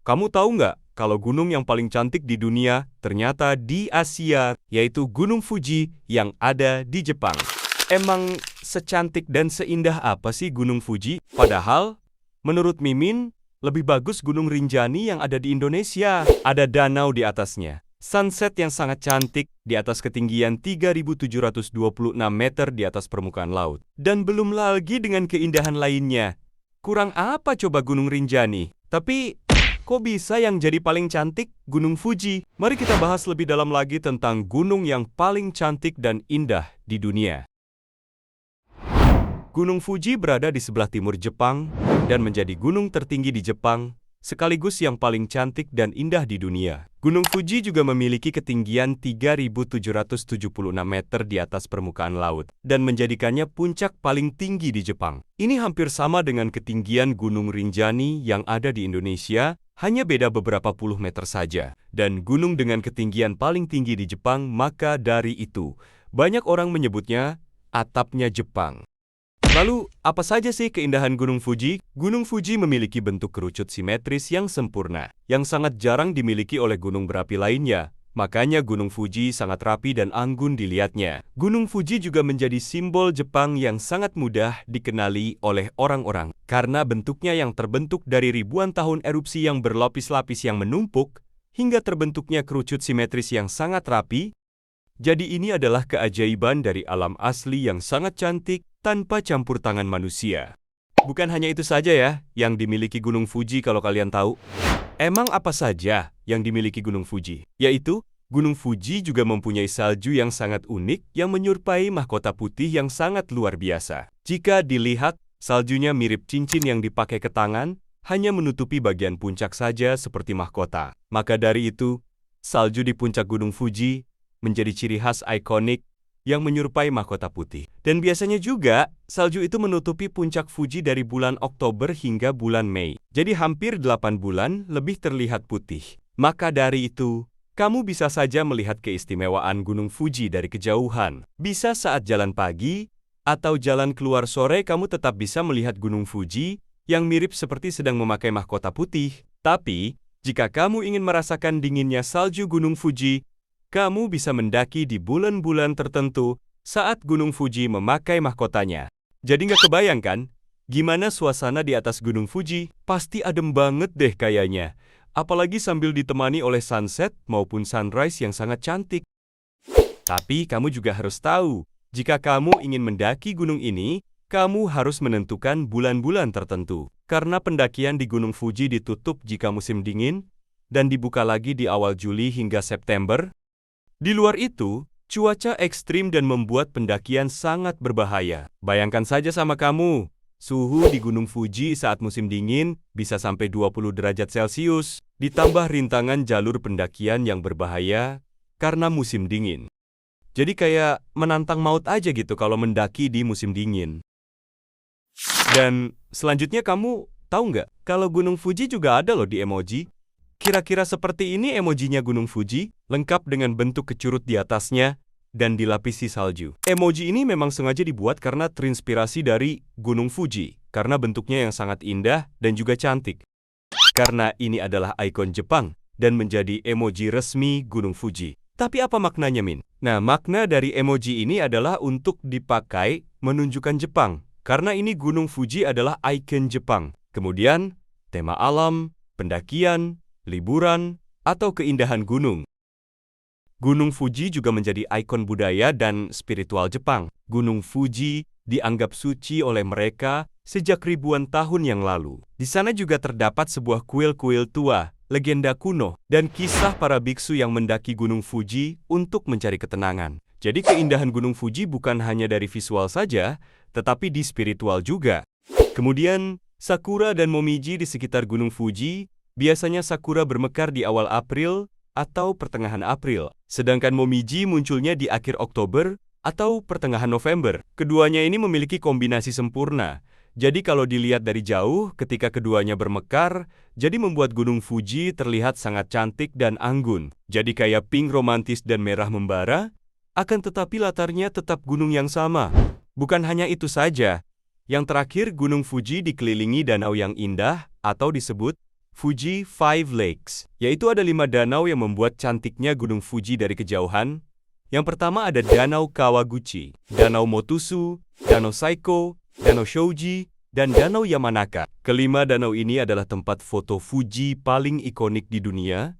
Kamu tahu nggak kalau gunung yang paling cantik di dunia ternyata di Asia, yaitu Gunung Fuji yang ada di Jepang. Emang secantik dan seindah apa sih Gunung Fuji? Padahal, menurut Mimin, lebih bagus Gunung Rinjani yang ada di Indonesia. Ada danau di atasnya. Sunset yang sangat cantik di atas ketinggian 3.726 meter di atas permukaan laut. Dan belum lagi dengan keindahan lainnya. Kurang apa coba Gunung Rinjani? Tapi, kok bisa yang jadi paling cantik Gunung Fuji? Mari kita bahas lebih dalam lagi tentang gunung yang paling cantik dan indah di dunia. Gunung Fuji berada di sebelah timur Jepang dan menjadi gunung tertinggi di Jepang, sekaligus yang paling cantik dan indah di dunia. Gunung Fuji juga memiliki ketinggian 3.776 meter di atas permukaan laut dan menjadikannya puncak paling tinggi di Jepang. Ini hampir sama dengan ketinggian Gunung Rinjani yang ada di Indonesia, hanya beda beberapa puluh meter saja. Dan gunung dengan ketinggian paling tinggi di Jepang, maka dari itu, banyak orang menyebutnya atapnya Jepang. Lalu, apa saja sih keindahan Gunung Fuji? Gunung Fuji memiliki bentuk kerucut simetris yang sempurna, yang sangat jarang dimiliki oleh gunung berapi lainnya. Makanya Gunung Fuji sangat rapi dan anggun dilihatnya. Gunung Fuji juga menjadi simbol Jepang yang sangat mudah dikenali oleh orang-orang. Karena bentuknya yang terbentuk dari ribuan tahun erupsi yang berlapis-lapis yang menumpuk, hingga terbentuknya kerucut simetris yang sangat rapi. Jadi ini adalah keajaiban dari alam asli yang sangat cantik tanpa campur tangan manusia. Bukan hanya itu saja ya yang dimiliki Gunung Fuji kalau kalian tahu. Emang apa saja yang dimiliki Gunung Fuji? Yaitu, Gunung Fuji juga mempunyai salju yang sangat unik yang menyerupai mahkota putih yang sangat luar biasa. Jika dilihat, saljunya mirip cincin yang dipakai ke tangan, hanya menutupi bagian puncak saja seperti mahkota. Maka dari itu, salju di puncak Gunung Fuji menjadi ciri khas ikonik yang menyerupai mahkota putih. Dan biasanya juga, salju itu menutupi puncak Fuji dari bulan Oktober hingga bulan Mei. Jadi hampir 8 bulan lebih terlihat putih. Maka dari itu, kamu bisa saja melihat keistimewaan Gunung Fuji dari kejauhan. Bisa saat jalan pagi, atau jalan keluar sore kamu tetap bisa melihat Gunung Fuji yang mirip seperti sedang memakai mahkota putih. Tapi, jika kamu ingin merasakan dinginnya salju Gunung Fuji, kamu bisa mendaki di bulan-bulan tertentu saat Gunung Fuji memakai mahkotanya. Jadi nggak kebayang kan? Gimana suasana di atas Gunung Fuji? Pasti adem banget deh kayaknya. Apalagi sambil ditemani oleh sunset maupun sunrise yang sangat cantik. Tapi kamu juga harus tahu, jika kamu ingin mendaki gunung ini, kamu harus menentukan bulan-bulan tertentu. Karena pendakian di Gunung Fuji ditutup jika musim dingin, dan dibuka lagi di awal Juli hingga September. Di luar itu, cuaca ekstrim dan membuat pendakian sangat berbahaya. Bayangkan saja sama kamu, suhu di Gunung Fuji saat musim dingin bisa sampai 20 derajat Celcius, ditambah rintangan jalur pendakian yang berbahaya karena musim dingin. Jadi kayak menantang maut aja gitu kalau mendaki di musim dingin. Dan selanjutnya kamu tahu nggak kalau Gunung Fuji juga ada loh di emoji? Kira-kira seperti ini emojinya Gunung Fuji, lengkap dengan bentuk kecurut di atasnya, dan dilapisi salju. Emoji ini memang sengaja dibuat karena terinspirasi dari Gunung Fuji, karena bentuknya yang sangat indah dan juga cantik. Karena ini adalah ikon Jepang, dan menjadi emoji resmi Gunung Fuji. Tapi apa maknanya, Min? Nah, makna dari emoji ini adalah untuk dipakai menunjukkan Jepang, karena ini Gunung Fuji adalah ikon Jepang. Kemudian, tema alam, pendakian, liburan, atau keindahan gunung. Gunung Fuji juga menjadi ikon budaya dan spiritual Jepang. Gunung Fuji dianggap suci oleh mereka sejak ribuan tahun yang lalu. Di sana juga terdapat sebuah kuil-kuil tua, legenda kuno, dan kisah para biksu yang mendaki Gunung Fuji untuk mencari ketenangan. Jadi keindahan Gunung Fuji bukan hanya dari visual saja, tetapi di spiritual juga. Kemudian, sakura dan momiji di sekitar Gunung Fuji. Biasanya sakura bermekar di awal April atau pertengahan April, sedangkan momiji munculnya di akhir Oktober atau pertengahan November. Keduanya ini memiliki kombinasi sempurna. Jadi kalau dilihat dari jauh, ketika keduanya bermekar, jadi membuat Gunung Fuji terlihat sangat cantik dan anggun. Jadi kayak pink romantis dan merah membara, akan tetapi latarnya tetap gunung yang sama. Bukan hanya itu saja, yang terakhir Gunung Fuji dikelilingi danau yang indah atau disebut Fuji Five Lakes, yaitu ada 5 danau yang membuat cantiknya Gunung Fuji dari kejauhan. Yang pertama ada Danau Kawaguchi, Danau Motusu, Danau Saiko, Danau Shouji, dan Danau Yamanaka. Kelima danau ini adalah tempat foto Fuji paling ikonik di dunia.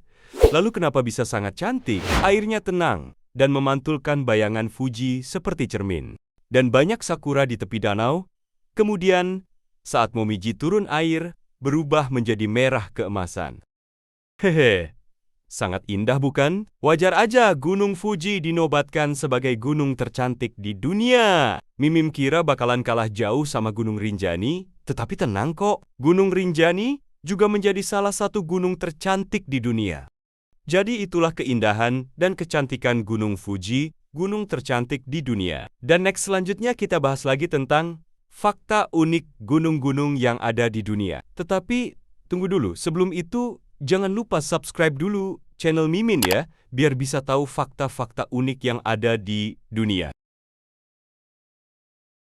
Lalu kenapa bisa sangat cantik? Airnya tenang dan memantulkan bayangan Fuji seperti cermin. Dan banyak sakura di tepi danau. Kemudian, saat Momiji turun air, berubah menjadi merah keemasan. Hehe. Sangat indah bukan? Wajar aja Gunung Fuji dinobatkan sebagai gunung tercantik di dunia. Mimim kira bakalan kalah jauh sama Gunung Rinjani, tetapi tenang kok. Gunung Rinjani juga menjadi salah satu gunung tercantik di dunia. Jadi itulah keindahan dan kecantikan Gunung Fuji, gunung tercantik di dunia. Dan next selanjutnya kita bahas lagi tentang fakta unik gunung-gunung yang ada di dunia. Tetapi tunggu dulu, sebelum itu jangan lupa subscribe dulu channel Mimin ya, biar bisa tahu fakta-fakta unik yang ada di dunia.